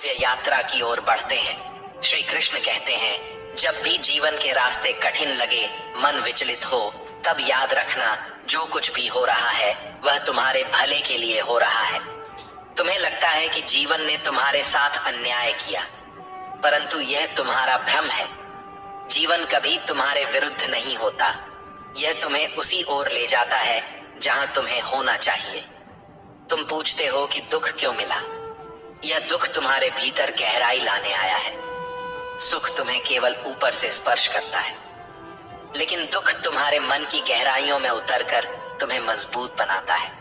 यात्रा की ओर बढ़ते हैं। श्री कृष्ण कहते हैं, जब भी जीवन के रास्ते कठिन लगे, मन विचलित हो, तब याद रखना जो कुछ भी हो रहा है वह तुम्हारे भले के लिए हो रहा है। तुम्हें लगता है कि जीवन ने तुम्हारे साथ अन्याय किया, परंतु यह तुम्हारा भ्रम है। जीवन कभी तुम्हारे विरुद्ध नहीं होता, यह तुम्हें उसी ओर ले जाता है जहां तुम्हें होना चाहिए। तुम पूछते हो कि दुख क्यों मिला? यह दुख तुम्हारे भीतर गहराई लाने आया है। सुख तुम्हें केवल ऊपर से स्पर्श करता है, लेकिन दुख तुम्हारे मन की गहराइयों में उतरकर तुम्हें मजबूत बनाता है।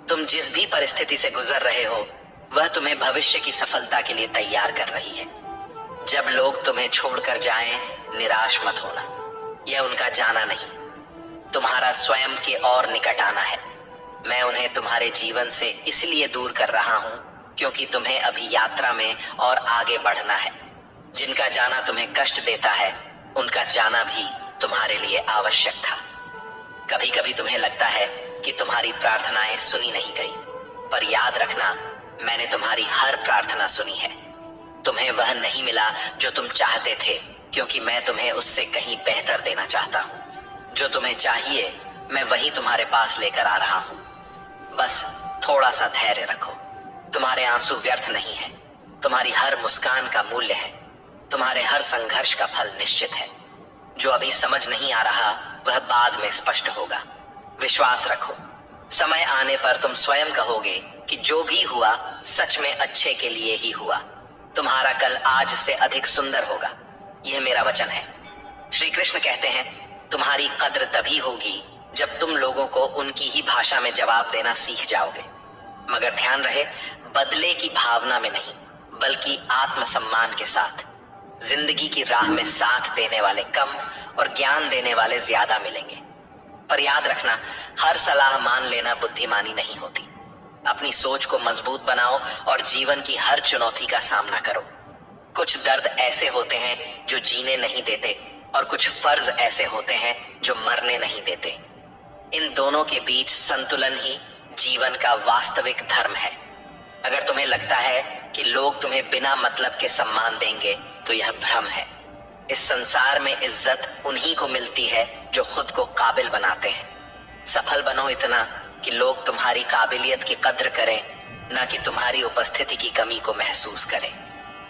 तुम जिस भी परिस्थिति से गुजर रहे हो वह तुम्हें भविष्य की सफलता के लिए तैयार कर रही है। जब लोग तुम्हें छोड़कर जाएं, निराश मत होना, यह उनका जाना नहीं, तुम्हारा स्वयं के और निकट आना है। मैं उन्हें तुम्हारे जीवन से इसलिए दूर कर रहा हूं क्योंकि तुम्हें अभी यात्रा में और आगे बढ़ना है। जिनका जाना तुम्हें कष्ट देता है, उनका जाना भी तुम्हारे लिए आवश्यक था। कभी कभी तुम्हें लगता है कि तुम्हारी प्रार्थनाएं सुनी नहीं गई, पर याद रखना, मैंने तुम्हारी हर प्रार्थना सुनी है। तुम्हें वह नहीं मिला जो तुम चाहते थे, क्योंकि मैं तुम्हें उससे कहीं बेहतर देना चाहता हूं। जो तुम्हें चाहिए मैं वही तुम्हारे पास लेकर आ रहा हूं। बस थोड़ा सा धैर्य रखो। तुम्हारे आंसू व्यर्थ नहीं है, तुम्हारी हर मुस्कान का मूल्य है, तुम्हारे हर संघर्ष का फल निश्चित है। जो अभी समझ नहीं आ रहा वह बाद में स्पष्ट होगा। विश्वास रखो, समय आने पर तुम स्वयं कहोगे कि जो भी हुआ सच में अच्छे के लिए ही हुआ। तुम्हारा कल आज से अधिक सुंदर होगा, यह मेरा वचन है। श्री कृष्ण कहते हैं, तुम्हारी कद्र तभी होगी जब तुम लोगों को उनकी ही भाषा में जवाब देना सीख जाओगे। मगर ध्यान रहे, बदले की भावना में नहीं, बल्कि आत्मसम्मान के साथ। जिंदगी की राह में साथ देने वाले कम और ज्ञान देने वाले ज्यादा मिलेंगे। पर याद रखना, हर सलाह मान लेना बुद्धिमानी नहीं होती। अपनी सोच को मजबूत बनाओ और जीवन की हर चुनौती का सामना करो। कुछ दर्द ऐसे होते हैं जो जीने नहीं देते, और कुछ फर्ज ऐसे होते हैं जो मरने नहीं देते। इन दोनों के बीच संतुलन ही जीवन का वास्तविक धर्म है। अगर तुम्हें लगता है कि लोग तुम्हें बिना मतलब के सम्मान देंगे, तो यह भ्रम है। इस संसार में इज्जत उन्हीं को मिलती है जो खुद को काबिल बनाते हैं। सफल बनो इतना कि लोग तुम्हारी काबिलियत की कद्र करें, न कि तुम्हारी उपस्थिति की कमी को महसूस करें।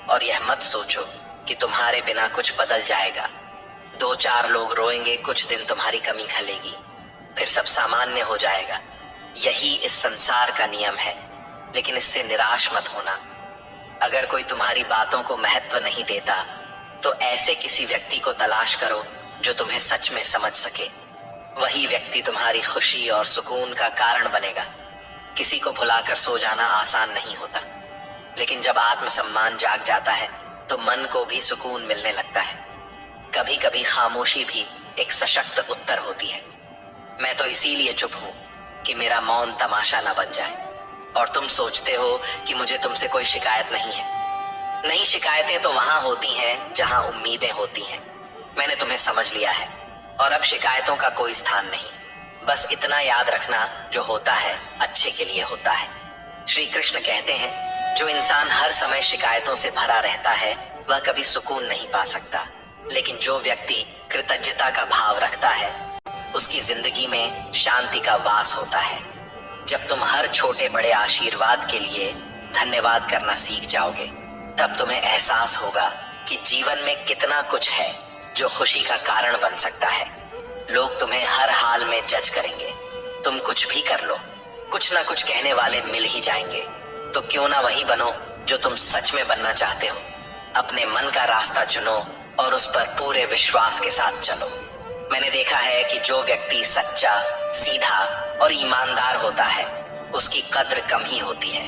और यह मत सोचो कि तुम्हारे बिना कुछ बदल जाएगा। 2-4 लोग रोएंगे, कुछ दिन तुम्हारी कमी खलेगी, फिर सब सामान्य हो जाएगा। यही इस संसार का नियम है, लेकिन इससे निराश मत होना। अगर कोई तुम्हारी बातों को महत्व नहीं देता, तो ऐसे किसी व्यक्ति को तलाश करो जो तुम्हें सच में समझ सके। वही व्यक्ति तुम्हारी खुशी और सुकून का कारण बनेगा। किसी को भुलाकर सो जाना आसान नहीं होता, लेकिन जब आत्मसम्मान जाग जाता है तो मन को भी सुकून मिलने लगता है। कभी कभी खामोशी भी एक सशक्त उत्तर होती है। मैं तो इसीलिए चुप हूं कि मेरा मौन तमाशा ना बन जाए। और तुम सोचते हो कि मुझे तुमसे कोई शिकायत नहीं है। नहीं, शिकायतें तो वहां होती हैं जहां उम्मीदें होती हैं। मैंने तुम्हें समझ लिया है, और अब शिकायतों का कोई स्थान नहीं। बस इतना याद रखना, जो होता है अच्छे के लिए होता है। श्री कृष्ण कहते हैं, जो इंसान हर समय शिकायतों से भरा रहता है वह कभी सुकून नहीं पा सकता, लेकिन जो व्यक्ति कृतज्ञता का भाव रखता है उसकी जिंदगी में शांति का वास होता है। जब तुम हर छोटे बड़े आशीर्वाद के लिए धन्यवाद करना सीख जाओगे, तब तुम्हें एहसास होगा कि जीवन में कितना कुछ है जो खुशी का कारण बन सकता है। लोग तुम्हें हर हाल में जज करेंगे, तुम कुछ भी कर लो, कुछ ना कुछ कहने वाले मिल ही जाएंगे। तो क्यों ना वही बनो जो तुम सच में बनना चाहते हो। अपने मन का रास्ता चुनो और उस पर पूरे विश्वास के साथ चलो। मैंने देखा है कि जो व्यक्ति सच्चा, सीधा और ईमानदार होता है उसकी कद्र कम ही होती है,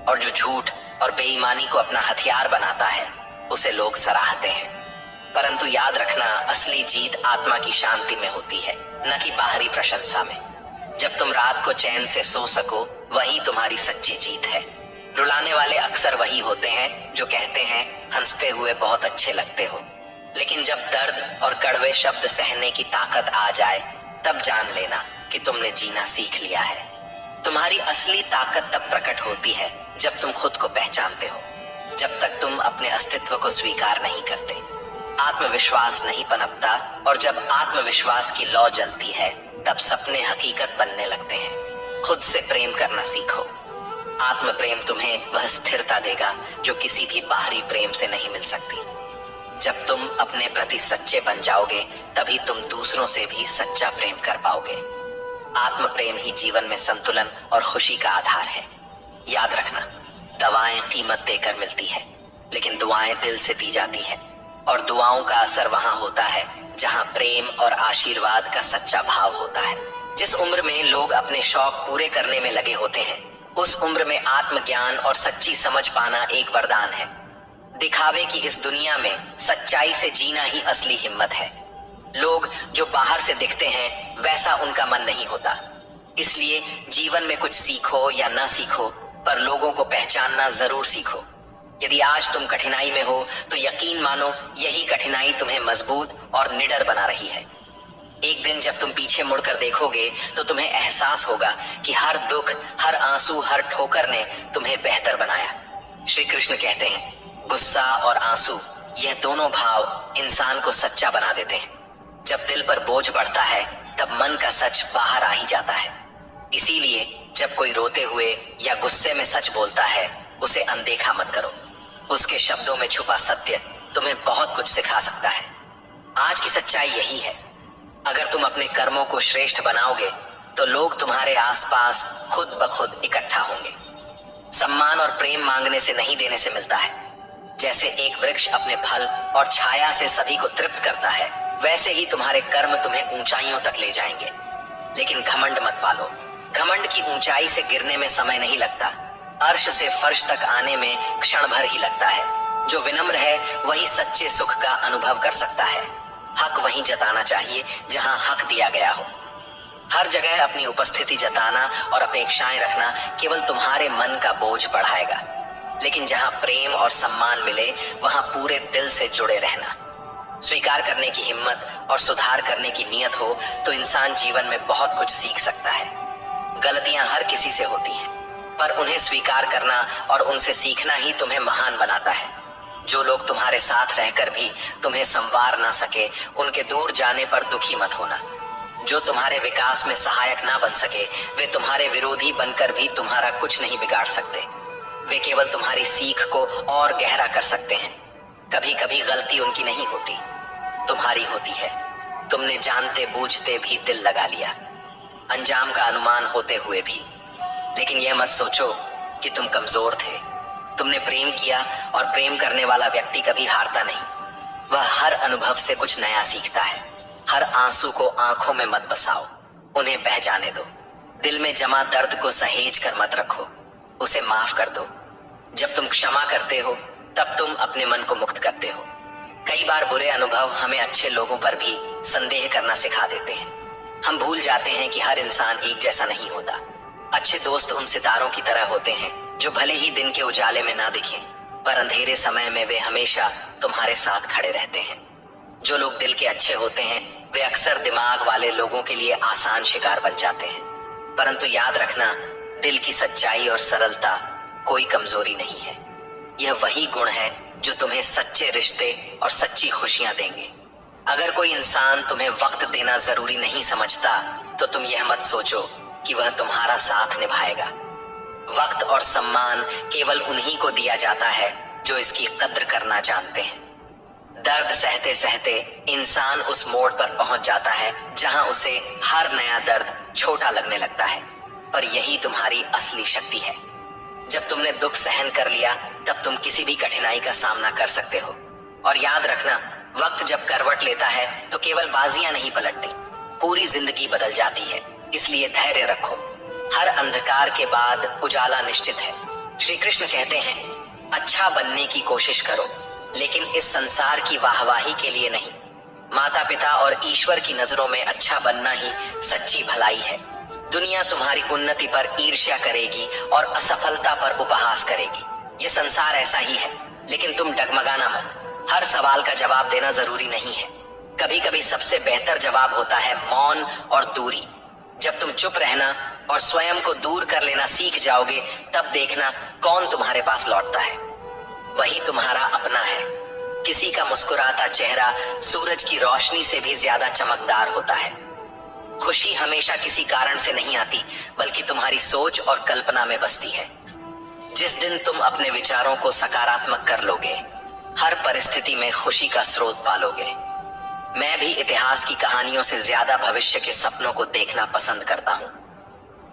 और जो झूठ और बेईमानी को अपना हथियार बनाता है उसे लोग सराहते हैं। परंतु याद रखना, असली जीत आत्मा की शांति में होती है, न कि बाहरी प्रशंसा में। जब तुम रात को चैन से सो सको, वही तुम्हारी सच्ची जीत है। रुलाने वाले अक्सर वही होते हैं जो कहते हैं हंसते हुए बहुत अच्छे लगते हो, लेकिन जब दर्द और कड़वे शब्द सहने की ताकत आ जाए, तब जान लेना कि तुमने जीना सीख लिया है। तुम्हारी असली ताकत तब प्रकट होती है जब तुम खुद को पहचानते हो, जब तक तुम अपने अस्तित्व को स्वीकार नहीं करते। आत्मविश्वास नहीं पनपता, और जब आत्मविश्वास की लौ जलती है तब सपने हकीकत बनने लगते हैं। खुद से प्रेम करना सीखो। आत्म प्रेम तुम्हें वह स्थिरता देगा जो किसी भी बाहरी प्रेम से नहीं मिल सकती। जब तुम अपने प्रति सच्चे बन जाओगे तभी तुम दूसरों से भी सच्चा प्रेम कर पाओगे। आत्म प्रेम ही जीवन में संतुलन और खुशी का आधार है। याद रखना, दवाएं कीमत देकर मिलती है, लेकिन दुआएं दिल से दी जाती है, और दुआओं का असर वहां होता है जहां प्रेम और आशीर्वाद का सच्चा भाव होता है। जिस उम्र में लोग अपने शौक पूरे करने में लगे होते हैं, उस उम्र में आत्मज्ञान और सच्ची समझ पाना एक वरदान है। दिखावे की इस दुनिया में सच्चाई से जीना ही असली हिम्मत है। लोग जो बाहर से दिखते हैं वैसा उनका मन नहीं होता। इसलिए जीवन में कुछ सीखो या ना सीखो, पर लोगों को पहचानना जरूर सीखो। यदि आज तुम कठिनाई में हो तो यकीन मानो यही कठिनाई तुम्हें मजबूत और निडर बना रही है। एक दिन जब तुम पीछे मुड़कर देखोगे तो तुम्हें एहसास होगा कि हर दुख, हर आंसू, हर ठोकर ने तुम्हें बेहतर बनाया। श्री कृष्ण कहते हैं, गुस्सा और आंसू, यह दोनों भाव इंसान को सच्चा बना देते हैं। जब दिल पर बोझ बढ़ता है तब मन का सच बाहर आ ही जाता है। इसीलिए जब कोई रोते हुए या गुस्से में सच बोलता है, उसे अनदेखा मत करो। उसके शब्दों में छुपा सत्य तुम्हें बहुत कुछ सिखा सकता है। आज की सच्चाई यही है, अगर तुम अपने कर्मों को श्रेष्ठ बनाओगे तो लोग तुम्हारे आसपास खुद ब खुद इकट्ठा होंगे। सम्मान और प्रेम मांगने से नहीं, देने से मिलता है। जैसे एक वृक्ष अपने फल और छाया से सभी को तृप्त करता है, वैसे ही तुम्हारे कर्म तुम्हें ऊंचाइयों तक ले जाएंगे। लेकिन घमंड मत पालो। घमंड की ऊंचाई से गिरने में समय नहीं लगता, अर्श से फर्श तक आने में क्षण भर ही लगता है। जो विनम्र है वही सच्चे सुख का अनुभव कर सकता है। हक वहीं जताना चाहिए जहां हक दिया गया हो। हर जगह अपनी उपस्थिति जताना और अपेक्षाएं रखना केवल तुम्हारे मन का बोझ बढ़ाएगा। लेकिन जहां प्रेम और सम्मान मिले वहां पूरे दिल से जुड़े रहना। स्वीकार करने की हिम्मत और सुधार करने की नीयत हो तो इंसान जीवन में बहुत कुछ सीख सकता है। गलतियां हर किसी से होती हैं, पर उन्हें स्वीकार करना और उनसे सीखना ही तुम्हें महान बनाता है। जो लोग तुम्हारे साथ रहकर भी तुम्हें संवार ना सके, उनके दूर जाने पर दुखी मत होना। जो तुम्हारे विकास में सहायक ना बन सके, वे तुम्हारे विरोधी बनकर भी तुम्हारा कुछ नहीं बिगाड़ सकते। वे केवल तुम्हारी सीख को और गहरा कर सकते हैं। कभी कभी गलती उनकी नहीं होती, तुम्हारी होती है। तुमने जानते बूझते भी दिल लगा लिया, अंजाम का अनुमान होते हुए भी। लेकिन यह मत सोचो कि तुम कमजोर थे। तुमने प्रेम किया, और प्रेम करने वाला व्यक्ति कभी हारता नहीं। वह हर अनुभव से कुछ नया सीखता है। हर आंसू को आंखों में मत बसाओ, उन्हें बह जाने दो। दिल में जमा दर्द को सहेज कर मत रखो, उसे माफ कर दो। जब तुम क्षमा करते हो तब तुम अपने मन को मुक्त करते हो। कई बार बुरे अनुभव हमें अच्छे लोगों पर भी संदेह करना सिखा देते हैं। हम भूल जाते हैं कि हर इंसान एक जैसा नहीं होता। अच्छे दोस्त उन सितारों की तरह होते हैं जो भले ही दिन के उजाले में ना दिखें, पर अंधेरे समय में वे हमेशा तुम्हारे साथ खड़े रहते हैं। जो लोग दिल के अच्छे होते हैं वे अक्सर दिमाग वाले लोगों के लिए आसान शिकार बन जाते हैं। परंतु याद रखना, दिल की सच्चाई और सरलता कोई कमजोरी नहीं है। यह वही गुण है जो तुम्हें सच्चे रिश्ते और सच्ची खुशियां देंगे। अगर कोई इंसान तुम्हें वक्त देना जरूरी नहीं समझता तो तुम यह मत सोचो कि वह तुम्हारा साथ निभाएगा। वक्त और सम्मान केवल उन्हीं को दिया जाता है जो इसकी कद्र करना जानते हैं। दर्द सहते सहते इंसान उस मोड़ पर पहुंच जाता है जहां उसे हर नया दर्द छोटा लगने लगता है। पर यही तुम्हारी असली शक्ति है। जब तुमने दुख सहन कर लिया तब तुम किसी भी कठिनाई का सामना कर सकते हो। और याद रखना, वक्त जब करवट लेता है तो केवल बाजियां नहीं पलटती, पूरी जिंदगी बदल जाती है। इसलिए धैर्य रखो। हर अंधकार के बाद उजाला निश्चित है। श्री कृष्ण कहते हैं, अच्छा बनने की कोशिश करो, लेकिन इस संसार की वाहवाही के लिए नहीं। माता पिता और ईश्वर की नजरों में अच्छा बनना ही सच्ची भलाई है। दुनिया तुम्हारी उन्नति पर ईर्ष्या करेगी और असफलता पर उपहास करेगी। ये संसार ऐसा ही है, लेकिन तुम डगमगाना मत। हर सवाल का जवाब देना जरूरी नहीं है। कभी कभी सबसे बेहतर जवाब होता है मौन और दूरी। जब तुम चुप रहना और स्वयं को दूर कर लेना सीख जाओगे, तब देखना कौन तुम्हारे पास लौटता है। वही तुम्हारा अपना है। किसी का मुस्कुराता चेहरा सूरज की रोशनी से भी ज्यादा चमकदार होता है। खुशी हमेशा किसी कारण से नहीं आती, बल्कि तुम्हारी सोच और कल्पना में बसती है। जिस दिन तुम अपने विचारों को सकारात्मक कर लोगे, हर परिस्थिति में खुशी का स्रोत पालोगे। मैं भी इतिहास की कहानियों से ज्यादा भविष्य के सपनों को देखना पसंद करता हूँ।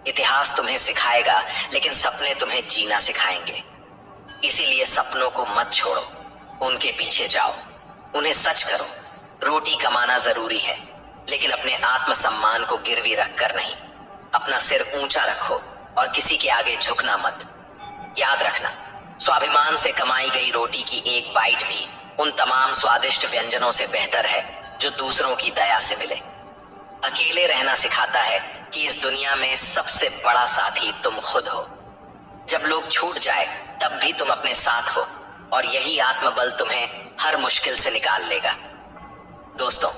इतिहास तुम्हें सिखाएगा, लेकिन सपने तुम्हें जीना सिखाएंगे। इसीलिए सपनों को मत छोड़ो, उनके पीछे जाओ, उन्हें सच करो। रोटी कमाना जरूरी है, लेकिन अपने आत्मसम्मान को गिरवी रखकर नहीं। अपना सिर ऊंचा रखो और किसी के आगे झुकना मत। याद रखना, स्वाभिमान से कमाई गई रोटी की एक बाइट भी उन तमाम स्वादिष्ट व्यंजनों से बेहतर है जो दूसरों की दया से मिले। अकेले रहना सिखाता है कि इस दुनिया में सबसे बड़ा साथी तुम खुद हो। जब लोग छूट जाए तब भी तुम अपने साथ हो, और यही आत्मबल तुम्हें हर मुश्किल से निकाल लेगा। दोस्तों,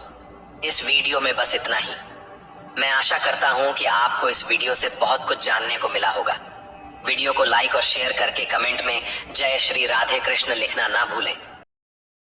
इस वीडियो में बस इतना ही। मैं आशा करता हूं कि आपको इस वीडियो से बहुत कुछ जानने को मिला होगा। वीडियो को लाइक और शेयर करके कमेंट में जय श्री राधे कृष्ण लिखना ना भूलें।